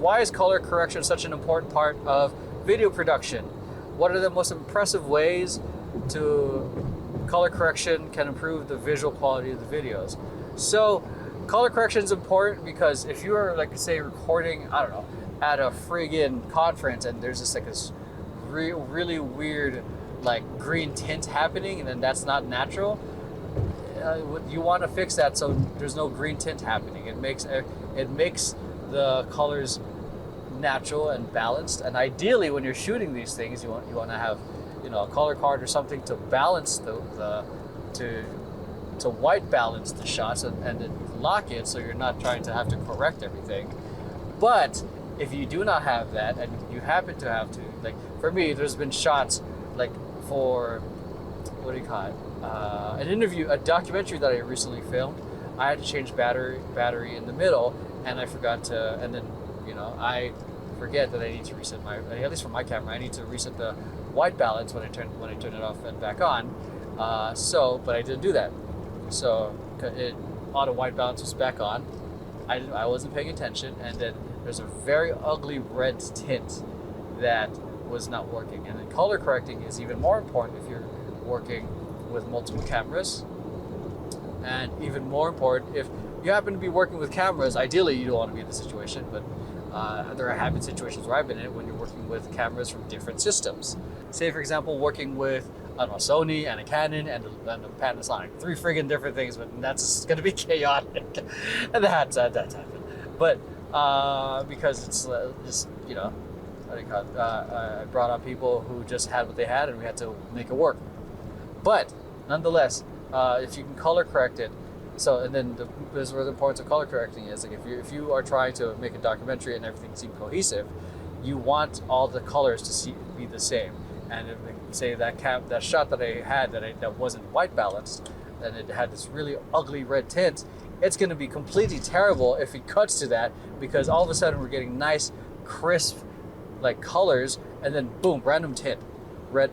why is color correction such an important part of video production? What are the most impressive ways to color correction can improve the visual quality of the videos? So color correction is important because if you are, like, say, recording, I don't know, at a friggin' conference and there's just like this really weird like green tint happening, and then that's not natural, you want to fix that so there's no green tint happening. It makes the colors natural and balanced. And ideally, when you're shooting these things, you want to have, you know, a color card or something to balance to white balance the shots and then lock it so you're not trying to have to correct everything. But if you do not have that and you happen to have to, like for me, there's been shots like for, what do you call it? An interview, a documentary that I recently filmed. I had to change battery in the middle, and I forgot to, and then, you know, I forget that I need to reset my, at least for my camera, I need to reset the white balance when I turn it off and back on. But I didn't do that. So auto white balance was back on. I wasn't paying attention, and then there's a very ugly red tint that was not working. And then color correcting is even more important if you're working with multiple cameras, and even more important if you happen to be working with cameras. Ideally, you don't want to be in this situation, but there have been situations where I've been in it when you're working with cameras from different systems. Say, for example, working with, I don't know, Sony and a Canon and a Panasonic, 3 friggin' different things, but that's going to be chaotic. And that's happened. But because it's just, you know, I brought on people who just had what they had, and we had to make it work. But nonetheless, if you can color correct it, so, and then this is where the importance of color correcting is. Like if you are trying to make a documentary and everything seems cohesive, you want all the colors to be the same. And if, like, say that shot that I had that wasn't white balanced, and it had this really ugly red tint, it's going to be completely terrible if it cuts to that, because all of a sudden we're getting nice, crisp, like colors, and then boom, random tint, red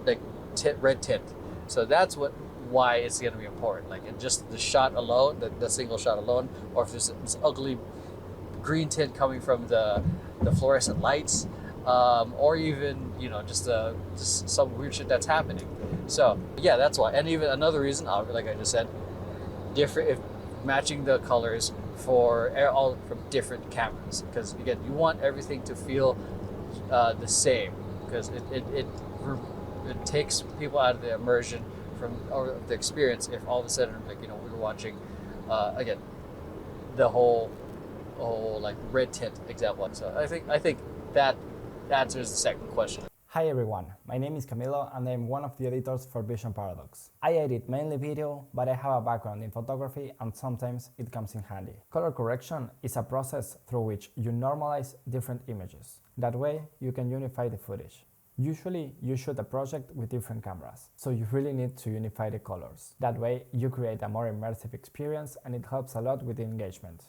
tint. So that's why it's going to be important. Like in just the shot alone, the single shot alone, or if there's this ugly green tint coming from the fluorescent lights, or even, you know, just some weird shit that's happening. So yeah, that's why. And even another reason, like I just said, if matching the colors all from different cameras, because again, you want everything to feel the same, because it takes people out of the immersion or the experience if all of a sudden, like, you know, we were watching again the whole like red tint example. So I think that answers the second question. Hi everyone, my name is Camilo and I'm one of the editors for Vision Paradox. I edit mainly video, but I have a background in photography and sometimes it comes in handy. Color correction is a process through which you normalize different images. That way you can unify the footage. Usually you shoot a project with different cameras, so you really need to unify the colors. That way you create a more immersive experience and it helps a lot with the engagement.